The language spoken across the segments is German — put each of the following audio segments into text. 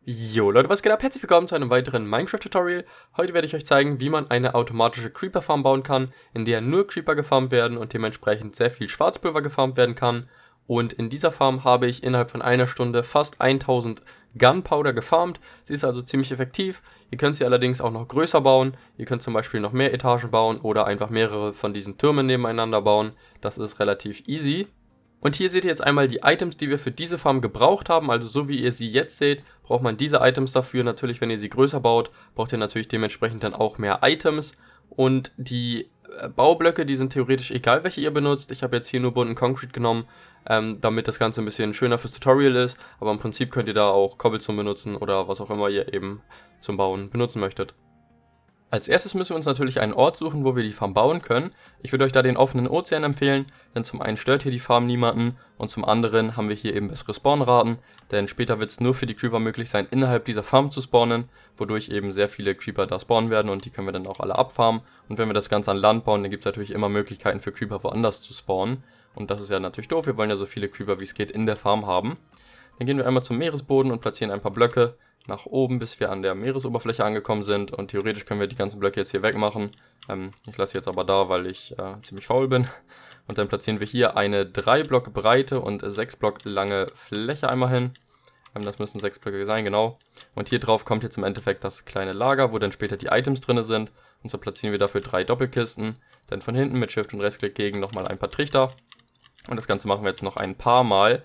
Jo Leute, was geht ab? Herzlich willkommen zu einem weiteren Minecraft-Tutorial. Heute werde ich euch zeigen, wie man eine automatische Creeper-Farm bauen kann, in der nur Creeper gefarmt werden und dementsprechend sehr viel Schwarzpulver gefarmt werden kann. Und in dieser Farm habe ich innerhalb von einer Stunde fast 1000 Gunpowder gefarmt. Sie ist also ziemlich effektiv. Ihr könnt sie allerdings auch noch größer bauen. Ihr könnt zum Beispiel noch mehr Etagen bauen oder einfach mehrere von diesen Türmen nebeneinander bauen. Das ist relativ easy. Und hier seht ihr jetzt einmal die Items, die wir für diese Farm gebraucht haben. Also so wie ihr sie jetzt seht, braucht man diese Items dafür. Natürlich, wenn ihr sie größer baut, braucht ihr natürlich dementsprechend dann auch mehr Items. Und die Baublöcke, die sind theoretisch egal, welche ihr benutzt. Ich habe jetzt hier nur bunten Concrete genommen, damit das Ganze ein bisschen schöner fürs Tutorial ist. Aber im Prinzip könnt ihr da auch Cobblestone benutzen oder was auch immer ihr eben zum Bauen benutzen möchtet. Als erstes müssen wir uns natürlich einen Ort suchen, wo wir die Farm bauen können. Ich würde euch da den offenen Ozean empfehlen, denn zum einen stört hier die Farm niemanden und zum anderen haben wir hier eben bessere Spawnraten, denn später wird es nur für die Creeper möglich sein, innerhalb dieser Farm zu spawnen, wodurch eben sehr viele Creeper da spawnen werden und die können wir dann auch alle abfarmen. Und wenn wir das Ganze an Land bauen, dann gibt es natürlich immer Möglichkeiten für Creeper woanders zu spawnen. Und das ist ja natürlich doof, wir wollen ja so viele Creeper wie es geht in der Farm haben. Dann gehen wir einmal zum Meeresboden und platzieren ein paar Blöcke nach oben, bis wir an der Meeresoberfläche angekommen sind, und theoretisch können wir die ganzen Blöcke jetzt hier wegmachen. Ich lasse jetzt aber da, weil ich ziemlich faul bin. Und dann platzieren wir hier eine 3 Block breite und 6 Block lange Fläche einmal hin. Das müssen 6 Blöcke sein, genau. Und hier drauf kommt jetzt im Endeffekt das kleine Lager, wo dann später die Items drin sind. Und so platzieren wir dafür 3 Doppelkisten. Dann von hinten mit Shift und Rechtsklick gegen nochmal ein paar Trichter. Und das Ganze machen wir jetzt noch ein paar Mal.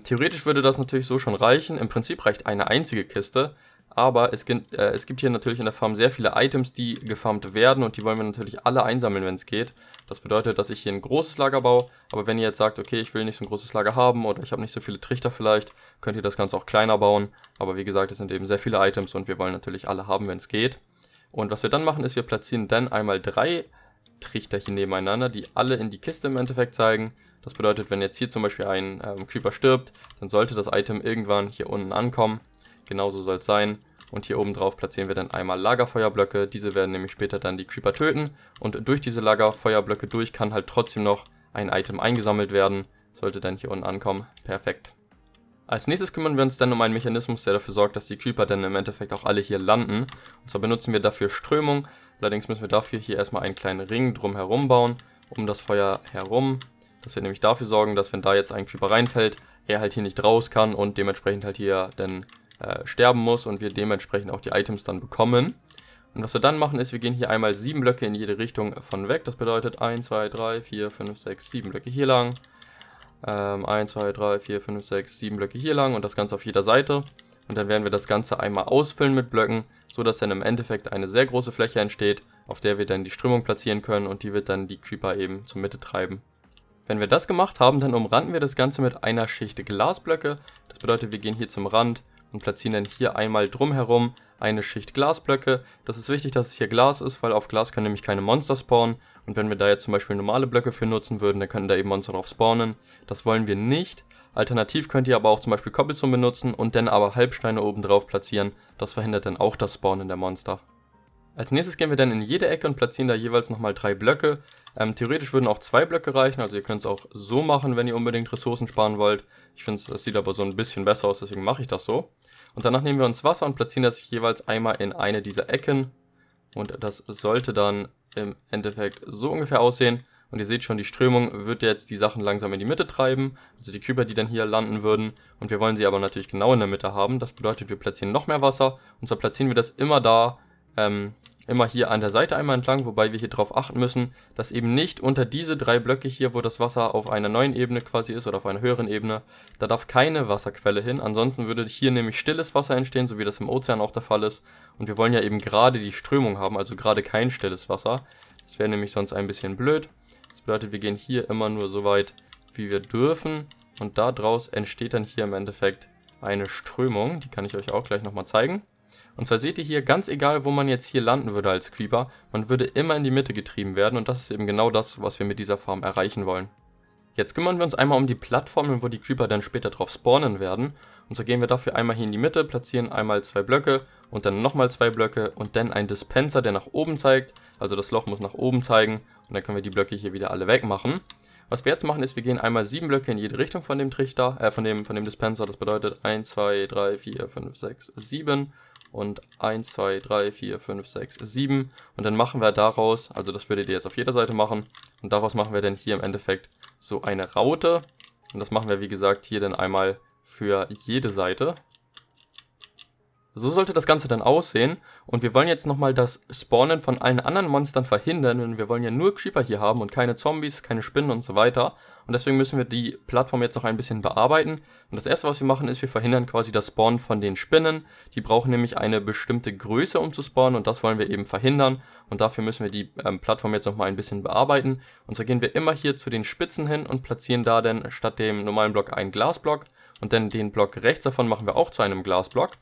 Theoretisch würde das natürlich so schon reichen. Im Prinzip reicht eine einzige Kiste, aber es gibt hier natürlich in der Farm sehr viele Items, die gefarmt werden, und die wollen wir natürlich alle einsammeln, wenn es geht. Das bedeutet, dass ich hier ein großes Lager baue, aber wenn ihr jetzt sagt, okay, ich will nicht so ein großes Lager haben oder ich habe nicht so viele Trichter vielleicht, könnt ihr das Ganze auch kleiner bauen. Aber wie gesagt, es sind eben sehr viele Items und wir wollen natürlich alle haben, wenn es geht. Und was wir dann machen, ist, wir platzieren dann einmal 3 Trichter hier nebeneinander, die alle in die Kiste im Endeffekt zeigen. Das bedeutet, wenn jetzt hier zum Beispiel ein Creeper stirbt, dann sollte das Item irgendwann hier unten ankommen. Genauso soll es sein. Und hier oben drauf platzieren wir dann einmal Lagerfeuerblöcke. Diese werden nämlich später dann die Creeper töten. Und durch diese Lagerfeuerblöcke durch kann halt trotzdem noch ein Item eingesammelt werden. Sollte dann hier unten ankommen. Perfekt. Als nächstes kümmern wir uns dann um einen Mechanismus, der dafür sorgt, dass die Creeper dann im Endeffekt auch alle hier landen. Und zwar benutzen wir dafür Strömung. Allerdings müssen wir dafür hier erstmal einen kleinen Ring drumherum bauen, um das Feuer herum. Das wird nämlich dafür sorgen, dass wenn da jetzt ein Creeper reinfällt, er halt hier nicht raus kann und dementsprechend halt hier dann sterben muss und wir dementsprechend auch die Items dann bekommen. Und was wir dann machen ist, wir gehen hier einmal 7 Blöcke in jede Richtung von weg. Das bedeutet 1, 2, 3, 4, 5, 6, 7 Blöcke hier lang. 1, 2, 3, 4, 5, 6, 7 Blöcke hier lang und das Ganze auf jeder Seite. Und dann werden wir das Ganze einmal ausfüllen mit Blöcken, so dass dann im Endeffekt eine sehr große Fläche entsteht, auf der wir dann die Strömung platzieren können und die wird dann die Creeper eben zur Mitte treiben. Wenn wir das gemacht haben, dann umranden wir das Ganze mit einer Schicht Glasblöcke. Das bedeutet, wir gehen hier zum Rand und platzieren dann hier einmal drumherum eine Schicht Glasblöcke. Das ist wichtig, dass es hier Glas ist, weil auf Glas können nämlich keine Monster spawnen. Und wenn wir da jetzt zum Beispiel normale Blöcke für nutzen würden, dann könnten da eben Monster drauf spawnen. Das wollen wir nicht. Alternativ könnt ihr aber auch zum Beispiel Cobblestone benutzen und dann aber Halbsteine oben drauf platzieren. Das verhindert dann auch das Spawnen der Monster. Als nächstes gehen wir dann in jede Ecke und platzieren da jeweils nochmal 3 Blöcke. Theoretisch würden auch 2 Blöcke reichen, also ihr könnt es auch so machen, wenn ihr unbedingt Ressourcen sparen wollt. Ich finde, das sieht aber so ein bisschen besser aus, deswegen mache ich das so. Und danach nehmen wir uns Wasser und platzieren das jeweils einmal in eine dieser Ecken. Und das sollte dann im Endeffekt so ungefähr aussehen. Und ihr seht schon, die Strömung wird jetzt die Sachen langsam in die Mitte treiben, also die Creeper, die dann hier landen würden. Und wir wollen sie aber natürlich genau in der Mitte haben. Das bedeutet, wir platzieren noch mehr Wasser und so platzieren wir das immer da, immer hier an der Seite einmal entlang, wobei wir hier darauf achten müssen, dass eben nicht unter diese 3 Blöcke hier, wo das Wasser auf einer neuen Ebene quasi ist oder auf einer höheren Ebene, da darf keine Wasserquelle hin, ansonsten würde hier nämlich stilles Wasser entstehen, so wie das im Ozean auch der Fall ist. Und wir wollen ja eben gerade die Strömung haben, also gerade kein stilles Wasser. Das wäre nämlich sonst ein bisschen blöd. Das bedeutet, wir gehen hier immer nur so weit, wie wir dürfen, und daraus entsteht dann hier im Endeffekt eine Strömung, die kann ich euch auch gleich nochmal zeigen. Und zwar seht ihr hier, ganz egal, wo man jetzt hier landen würde als Creeper, man würde immer in die Mitte getrieben werden und das ist eben genau das, was wir mit dieser Farm erreichen wollen. Jetzt kümmern wir uns einmal um die Plattformen, wo die Creeper dann später drauf spawnen werden. Und so gehen wir dafür einmal hier in die Mitte, platzieren einmal 2 Blöcke und dann nochmal 2 Blöcke und dann ein Dispenser, der nach oben zeigt. Also das Loch muss nach oben zeigen und dann können wir die Blöcke hier wieder alle wegmachen. Was wir jetzt machen ist, wir gehen einmal 7 Blöcke in jede Richtung von dem Trichter, von dem Dispenser. Das bedeutet 1, 2, 3, 4, 5, 6, 7 und 1, 2, 3, 4, 5, 6, 7. Und dann machen wir daraus, also das würdet ihr jetzt auf jeder Seite machen, und daraus machen wir dann hier im Endeffekt so eine Raute. Und das machen wir, wie gesagt, hier dann einmal für jede Seite. So sollte das Ganze dann aussehen, und wir wollen jetzt nochmal das Spawnen von allen anderen Monstern verhindern, denn wir wollen ja nur Creeper hier haben und keine Zombies, keine Spinnen und so weiter, und deswegen müssen wir die Plattform jetzt noch ein bisschen bearbeiten. Und das erste, was wir machen, ist, wir verhindern quasi das Spawnen von den Spinnen. Die brauchen nämlich eine bestimmte Größe, um zu spawnen, und das wollen wir eben verhindern, und dafür müssen wir die Plattform jetzt nochmal ein bisschen bearbeiten. Und so gehen wir immer hier zu den Spitzen hin und platzieren da dann statt dem normalen Block einen Glasblock, und dann den Block rechts davon machen wir auch zu einem Glasblock.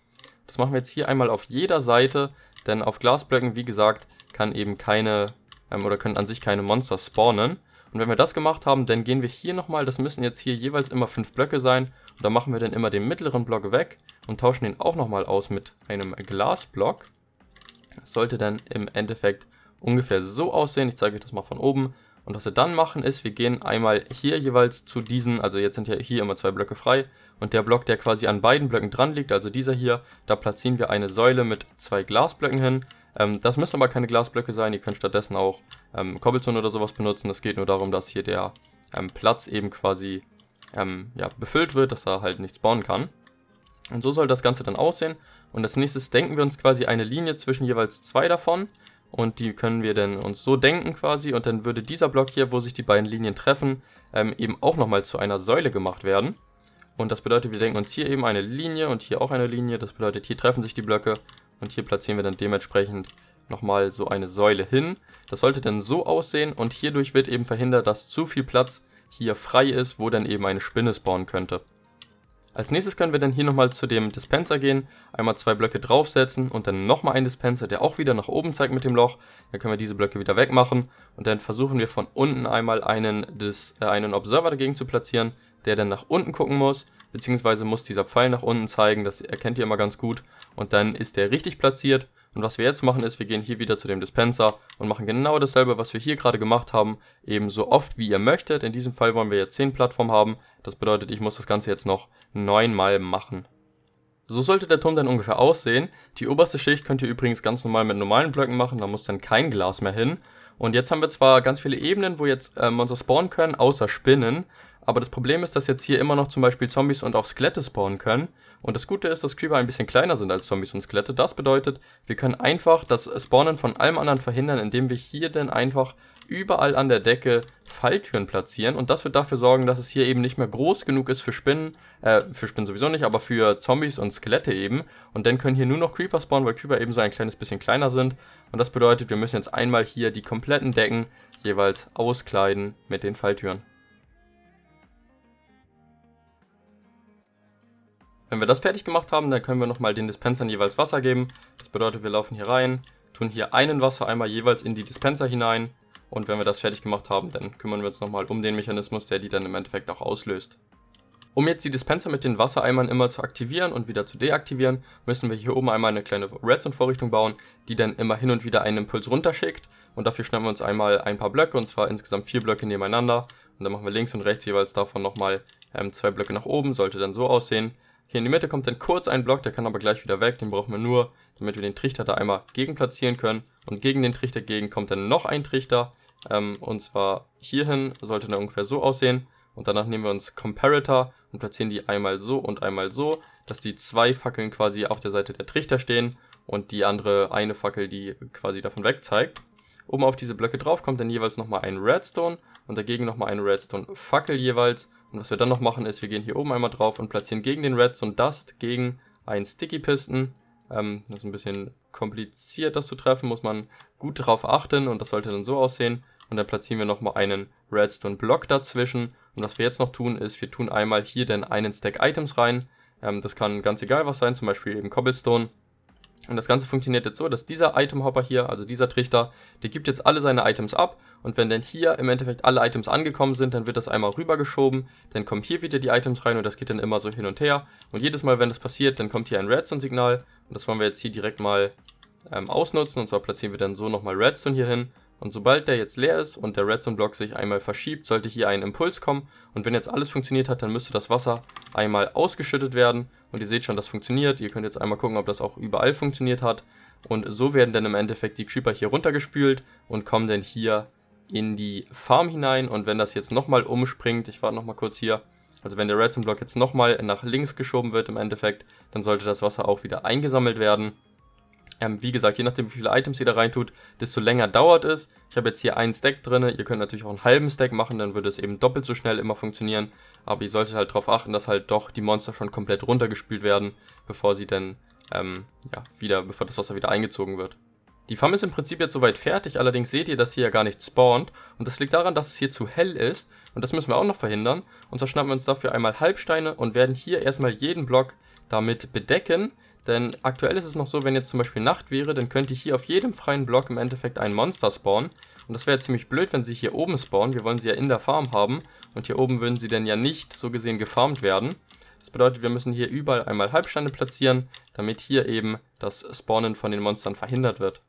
Das machen wir jetzt hier einmal auf jeder Seite, denn auf Glasblöcken, wie gesagt, kann eben keine, oder können an sich keine Monster spawnen. Und wenn wir das gemacht haben, dann gehen wir hier nochmal, das müssen jetzt hier jeweils immer 5 Blöcke sein, und da machen wir dann immer den mittleren Block weg und tauschen den auch nochmal aus mit einem Glasblock. Das sollte dann im Endeffekt ungefähr so aussehen, ich zeige euch das mal von oben. Und was wir dann machen ist, wir gehen einmal hier jeweils zu diesen, also jetzt sind ja hier immer 2 Blöcke frei, und der Block, der quasi an beiden Blöcken dran liegt, also dieser hier, da platzieren wir eine Säule mit 2 Glasblöcken hin. Das müssen aber keine Glasblöcke sein, ihr könnt stattdessen auch Cobblestone oder sowas benutzen. Es geht nur darum, dass hier der Platz eben quasi ja, befüllt wird, dass er halt nicht spawnen kann. Und so soll das Ganze dann aussehen. Und als nächstes denken wir uns quasi eine Linie zwischen jeweils 2 davon. Und die können wir dann uns so denken quasi, und dann würde dieser Block hier, wo sich die beiden Linien treffen, eben auch nochmal zu einer Säule gemacht werden. Und das bedeutet, wir denken uns hier eben eine Linie und hier auch eine Linie. Das bedeutet, hier treffen sich die Blöcke, und hier platzieren wir dann dementsprechend nochmal so eine Säule hin. Das sollte dann so aussehen, und hierdurch wird eben verhindert, dass zu viel Platz hier frei ist, wo dann eben eine Spinne spawnen könnte. Als nächstes können wir dann hier nochmal zu dem Dispenser gehen, einmal 2 Blöcke draufsetzen und dann nochmal einen Dispenser, der auch wieder nach oben zeigt mit dem Loch. Dann können wir diese Blöcke wieder wegmachen, und dann versuchen wir von unten einmal einen Observer dagegen zu platzieren, der dann nach unten gucken muss, beziehungsweise muss dieser Pfeil nach unten zeigen, das erkennt ihr immer ganz gut, und dann ist der richtig platziert. Und was wir jetzt machen ist, wir gehen hier wieder zu dem Dispenser und machen genau dasselbe, was wir hier gerade gemacht haben, eben so oft wie ihr möchtet. In diesem Fall wollen wir jetzt 10 Plattformen haben, das bedeutet, ich muss das Ganze jetzt noch 9 Mal machen. So sollte der Turm dann ungefähr aussehen. Die oberste Schicht könnt ihr übrigens ganz normal mit normalen Blöcken machen, da muss dann kein Glas mehr hin. Und jetzt haben wir zwar ganz viele Ebenen, wo jetzt Monster spawnen können, außer Spinnen, aber das Problem ist, dass jetzt hier immer noch zum Beispiel Zombies und auch Skelette spawnen können. Und das Gute ist, dass Creeper ein bisschen kleiner sind als Zombies und Skelette. Das bedeutet, wir können einfach das Spawnen von allem anderen verhindern, indem wir hier dann einfach überall an der Decke Falltüren platzieren. Und das wird dafür sorgen, dass es hier eben nicht mehr groß genug ist für Spinnen sowieso nicht, aber für Zombies und Skelette eben. Und dann können hier nur noch Creeper spawnen, weil Creeper eben so ein kleines bisschen kleiner sind. Und das bedeutet, wir müssen jetzt einmal hier die kompletten Decken jeweils auskleiden mit den Falltüren. Wenn wir das fertig gemacht haben, dann können wir nochmal den Dispensern jeweils Wasser geben. Das bedeutet, wir laufen hier rein, tun hier einen Wasser einmal jeweils in die Dispenser hinein. Und wenn wir das fertig gemacht haben, dann kümmern wir uns nochmal um den Mechanismus, der die dann im Endeffekt auch auslöst. Um jetzt die Dispenser mit den Wassereimern immer zu aktivieren und wieder zu deaktivieren, müssen wir hier oben einmal eine kleine Redstone-Vorrichtung bauen, die dann immer hin und wieder einen Impuls runterschickt. Und dafür schnappen wir uns einmal ein paar Blöcke, und zwar insgesamt 4 Blöcke nebeneinander. Und dann machen wir links und rechts jeweils davon nochmal 2 Blöcke nach oben, sollte dann so aussehen. Hier in die Mitte kommt dann kurz ein Block, der kann aber gleich wieder weg, den brauchen wir nur, damit wir den Trichter da einmal gegen platzieren können. Und gegen den Trichter kommt dann noch ein Trichter, und zwar hierhin, sollte dann ungefähr so aussehen. Und danach nehmen wir uns Comparator und platzieren die einmal so und einmal so, dass die 2 Fackeln quasi auf der Seite der Trichter stehen und die andere eine Fackel, die quasi davon weg zeigt. Oben auf diese Blöcke drauf kommt dann jeweils nochmal ein Redstone und dagegen nochmal eine Redstone-Fackel jeweils. Und was wir dann noch machen ist, wir gehen hier oben einmal drauf und platzieren gegen den Redstone Dust gegen einen Sticky Piston. Das ist ein bisschen kompliziert, das zu treffen, muss man gut drauf achten, und das sollte dann so aussehen. Und dann platzieren wir nochmal einen Redstone Block dazwischen. Und was wir jetzt noch tun ist, wir tun einmal hier dann einen Stack Items rein. Das kann ganz egal was sein, zum Beispiel eben Cobblestone. Und das Ganze funktioniert jetzt so, dass dieser Item-Hopper hier, also dieser Trichter, der gibt jetzt alle seine Items ab. Und wenn dann hier im Endeffekt alle Items angekommen sind, dann wird das einmal rübergeschoben. Dann kommen hier wieder die Items rein, und das geht dann immer so hin und her. Und jedes Mal, wenn das passiert, dann kommt hier ein Redstone-Signal. Und das wollen wir jetzt hier direkt mal ausnutzen. Und zwar platzieren wir dann so nochmal Redstone hier hin. Und sobald der jetzt leer ist und der Redstone-Block sich einmal verschiebt, sollte hier ein Impuls kommen. Und wenn jetzt alles funktioniert hat, dann müsste das Wasser einmal ausgeschüttet werden. Und ihr seht schon, das funktioniert. Ihr könnt jetzt einmal gucken, ob das auch überall funktioniert hat. Und so werden dann im Endeffekt die Creeper hier runtergespült und kommen dann hier in die Farm hinein. Und wenn das jetzt nochmal umspringt, ich warte nochmal kurz hier, also wenn der Redstone-Block jetzt nochmal nach links geschoben wird im Endeffekt, dann sollte das Wasser auch wieder eingesammelt werden. Wie gesagt, je nachdem wie viele Items ihr da reintut, desto länger dauert es. Ich habe jetzt hier einen Stack drin, ihr könnt natürlich auch einen halben Stack machen, dann würde es eben doppelt so schnell immer funktionieren. Aber ihr solltet halt darauf achten, dass halt doch die Monster schon komplett runtergespült werden, bevor sie dann, bevor das Wasser wieder eingezogen wird. Die Farm ist im Prinzip jetzt soweit fertig, allerdings seht ihr, dass hier ja gar nicht spawnt. Und das liegt daran, dass es hier zu hell ist und das müssen wir auch noch verhindern. Und zwar schnappen wir uns dafür einmal Halbsteine und werden hier erstmal jeden Block damit bedecken. Denn aktuell ist es noch so, wenn jetzt zum Beispiel Nacht wäre, dann könnt ihr hier auf jedem freien Block im Endeffekt ein Monster spawnen. Und das wäre ziemlich blöd, wenn sie hier oben spawnen. Wir wollen sie ja in der Farm haben. Und hier oben würden sie dann ja nicht so gesehen gefarmt werden. Das bedeutet, wir müssen hier überall einmal Halbsteine platzieren, damit hier eben das Spawnen von den Monstern verhindert wird.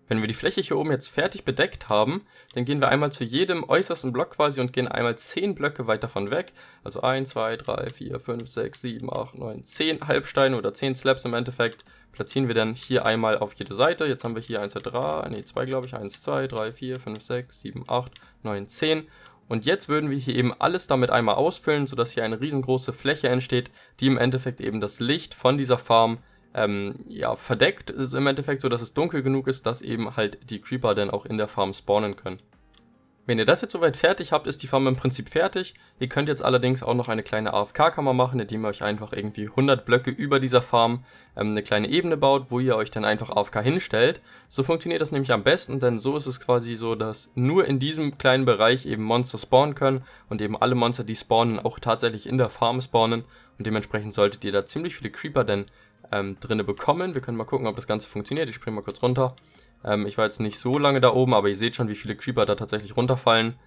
Wenn wir die Fläche hier oben jetzt fertig bedeckt haben, dann gehen wir einmal zu jedem äußersten Block quasi und gehen einmal 10 Blöcke weit davon weg. Also 1, 2, 3, 4, 5, 6, 7, 8, 9, 10 Halbsteine oder 10 Slabs im Endeffekt. Platzieren wir dann hier einmal auf jede Seite. Jetzt haben wir hier 1, 2, 3, nee 2 glaube ich, 1, 2, 3, 4, 5, 6, 7, 8, 9, 10. Und jetzt würden wir hier eben alles damit einmal ausfüllen, sodass hier eine riesengroße Fläche entsteht, die im Endeffekt eben das Licht von dieser Farm verdeckt ist im Endeffekt, so dass es dunkel genug ist, dass eben halt die Creeper dann auch in der Farm spawnen können. Wenn ihr das jetzt soweit fertig habt, ist die Farm im Prinzip fertig. Ihr könnt jetzt allerdings auch noch eine kleine AFK-Kammer machen, indem ihr euch einfach irgendwie 100 Blöcke über dieser Farm eine kleine Ebene baut, wo ihr euch dann einfach AFK hinstellt. So funktioniert das nämlich am besten, denn so ist es quasi so, dass nur in diesem kleinen Bereich eben Monster spawnen können und eben alle Monster, die spawnen, auch tatsächlich in der Farm spawnen. Und dementsprechend solltet ihr da ziemlich viele Creeper dann drinne bekommen. Wir können mal gucken, ob das Ganze funktioniert. Ich springe mal kurz runter. Ich war jetzt nicht so lange da oben, aber ihr seht schon, wie viele Creeper da tatsächlich runterfallen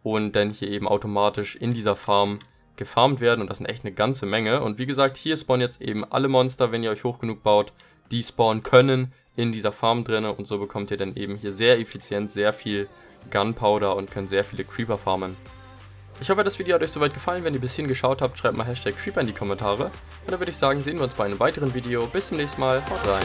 und dann hier eben automatisch in dieser Farm gefarmt werden. Und das sind echt eine ganze Menge. Und wie gesagt, hier spawnen jetzt eben alle Monster, wenn ihr euch hoch genug baut, die spawnen können in dieser Farm drinne. Und so bekommt ihr dann eben hier sehr effizient sehr viel Gunpowder und könnt sehr viele Creeper farmen. Ich hoffe, das Video hat euch soweit gefallen. Wenn ihr bis hierhin geschaut habt, schreibt mal #Creeper in die Kommentare. Und dann würde ich sagen, sehen wir uns bei einem weiteren Video. Bis zum nächsten Mal. Haut rein.